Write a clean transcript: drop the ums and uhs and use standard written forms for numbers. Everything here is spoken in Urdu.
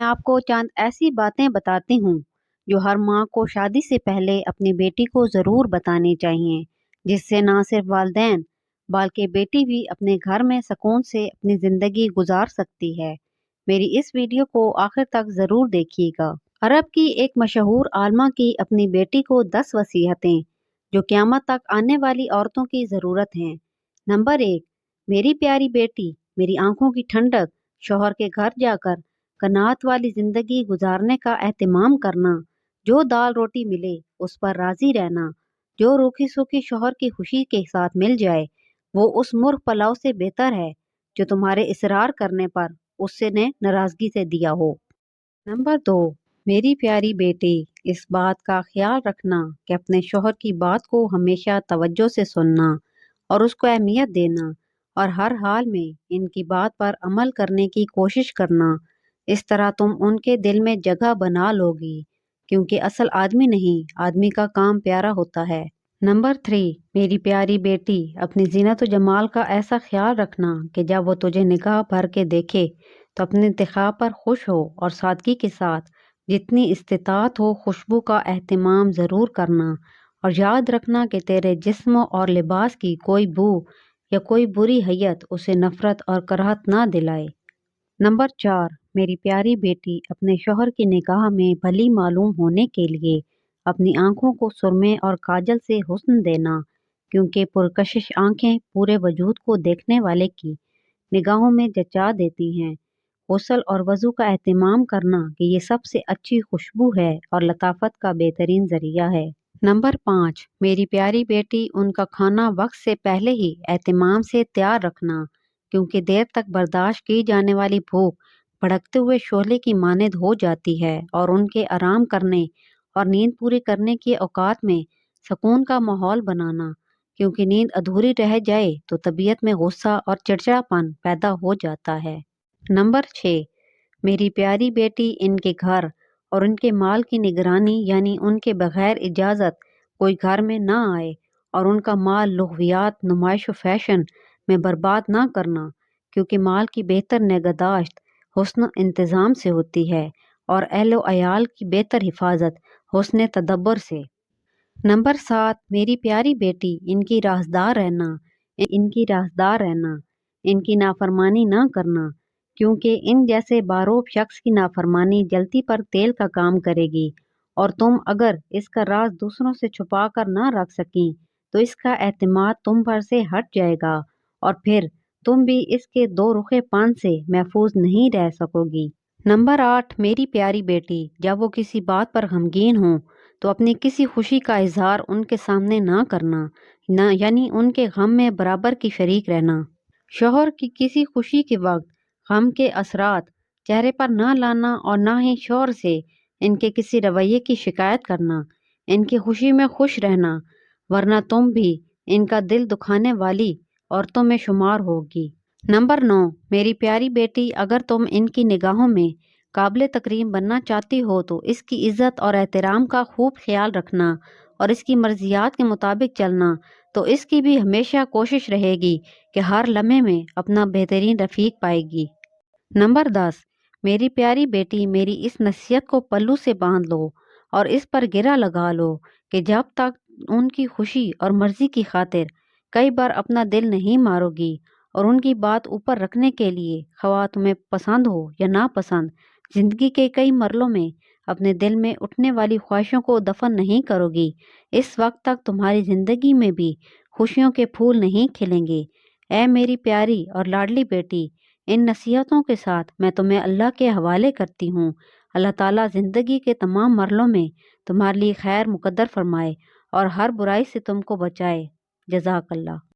میں آپ کو چند ایسی باتیں بتاتی ہوں جو ہر ماں کو شادی سے پہلے اپنی بیٹی کو ضرور بتانی چاہیے، جس سے نہ صرف والدین بلکہ بیٹی بھی اپنے گھر میں سکون سے اپنی زندگی گزار سکتی ہے۔ میری اس ویڈیو کو آخر تک ضرور دیکھیے گا۔ عرب کی ایک مشہور عالمہ کی اپنی بیٹی کو 10 وصیتیں جو قیامت تک آنے والی عورتوں کی ضرورت ہیں۔ نمبر 1، میری پیاری بیٹی، میری آنکھوں کی ٹھنڈک، شوہر کے گھر جا کر قناعت والی زندگی گزارنے کا اہتمام کرنا۔ جو دال روٹی ملے اس پر راضی رہنا، جو روکھی سوکھی شوہر کی خوشی کے ساتھ مل جائے وہ اس مرغ پلاؤ سے بہتر ہے جو تمہارے اصرار کرنے پر اس نے ناراضگی سے دیا ہو۔ نمبر 2، میری پیاری بیٹی، اس بات کا خیال رکھنا کہ اپنے شوہر کی بات کو ہمیشہ توجہ سے سننا اور اس کو اہمیت دینا اور ہر حال میں ان کی بات پر عمل کرنے کی کوشش کرنا۔ اس طرح تم ان کے دل میں جگہ بنا لو گی، کیونکہ اصل آدمی نہیں، آدمی کا کام پیارا ہوتا ہے۔ نمبر 3، میری پیاری بیٹی، اپنی زینت و جمال کا ایسا خیال رکھنا کہ جب وہ تجھے نگاہ بھر کے دیکھے تو اپنے انتخاب پر خوش ہو اور سادگی کے ساتھ جتنی استطاعت ہو خوشبو کا اہتمام ضرور کرنا، اور یاد رکھنا کہ تیرے جسم اور لباس کی کوئی بو یا کوئی بری حیت اسے نفرت اور کراہت نہ دلائے۔ نمبر 4، میری پیاری بیٹی، اپنے شوہر کی نگاہ میں بھلی معلوم ہونے کے لیے اپنی آنکھوں کو سرمے اور کاجل سے حسن دینا، کیونکہ پرکشش آنکھیں پورے وجود کو دیکھنے والے کی نگاہوں میں جچا دیتی ہیں۔ غسل اور وضو کا اہتمام کرنا کہ یہ سب سے اچھی خوشبو ہے اور لطافت کا بہترین ذریعہ ہے۔ نمبر 5، میری پیاری بیٹی، ان کا کھانا وقت سے پہلے ہی اہتمام سے تیار رکھنا، کیونکہ دیر تک برداشت کی جانے والی بھوک بھڑکتے ہوئے شعلے کی مانند ہو جاتی ہے، اور ان کے آرام کرنے اور نیند پوری کرنے کے اوقات میں سکون کا ماحول بنانا، کیونکہ نیند ادھوری رہ جائے تو طبیعت میں غصہ اور چڑچڑاپن پیدا ہو جاتا ہے۔ نمبر 6، میری پیاری بیٹی، ان کے گھر اور ان کے مال کی نگرانی، یعنی ان کے بغیر اجازت کوئی گھر میں نہ آئے اور ان کا مال لغویات، نمائش و فیشن میں برباد نہ کرنا، کیونکہ مال کی بہتر نگہداشت حسن انتظام سے ہوتی ہے اور اہل و عیال کی بہتر حفاظت حسن تدبر سے۔ نمبر 7، میری پیاری بیٹی، ان کی رازدار رہنا، ان کی نافرمانی نہ کرنا، کیونکہ ان جیسے باروب شخص کی نافرمانی جلتی پر تیل کا کام کرے گی، اور تم اگر اس کا راز دوسروں سے چھپا کر نہ رکھ سکیں تو اس کا اعتماد تم پر سے ہٹ جائے گا، اور پھر تم بھی اس کے دو رخے پن سے محفوظ نہیں رہ سکو گی۔ نمبر 8، میری پیاری بیٹی، جب وہ کسی بات پر غمگین ہوں تو اپنی کسی خوشی کا اظہار ان کے سامنے نہ کرنا، یعنی ان کے غم میں برابر کی شریک رہنا۔ شوہر کی کسی خوشی کے وقت غم کے اثرات چہرے پر نہ لانا، اور نہ ہی شوہر سے ان کے کسی رویے کی شکایت کرنا۔ ان کی خوشی میں خوش رہنا، ورنہ تم بھی ان کا دل دکھانے والی عورتوں میں شمار ہوگی۔ نمبر 9، میری پیاری بیٹی، اگر تم ان کی نگاہوں میں قابل تکریم بننا چاہتی ہو تو اس کی عزت اور احترام کا خوب خیال رکھنا اور اس کی مرضیات کے مطابق چلنا، تو اس کی بھی ہمیشہ کوشش رہے گی کہ ہر لمحے میں اپنا بہترین رفیق پائے گی۔ نمبر 10، میری پیاری بیٹی، میری اس نصیحت کو پلو سے باندھ لو اور اس پر گرہ لگا لو کہ جب تک ان کی خوشی اور مرضی کی خاطر کئی بار اپنا دل نہیں مارو گی اور ان کی بات اوپر رکھنے کے لیے، خواہ تمہیں پسند ہو یا ناپسند، زندگی کے کئی مرحلوں میں اپنے دل میں اٹھنے والی خواہشوں کو دفن نہیں کرو گی، اس وقت تک تمہاری زندگی میں بھی خوشیوں کے پھول نہیں کھلیں گے۔ اے میری پیاری اور لاڈلی بیٹی، ان نصیحتوں کے ساتھ میں تمہیں اللہ کے حوالے کرتی ہوں۔ اللہ تعالیٰ زندگی کے تمام مرحلوں میں تمہارے لیے خیر مقدر فرمائے اور ہر برائی سے تم کو بچائے۔ جزاک اللہ۔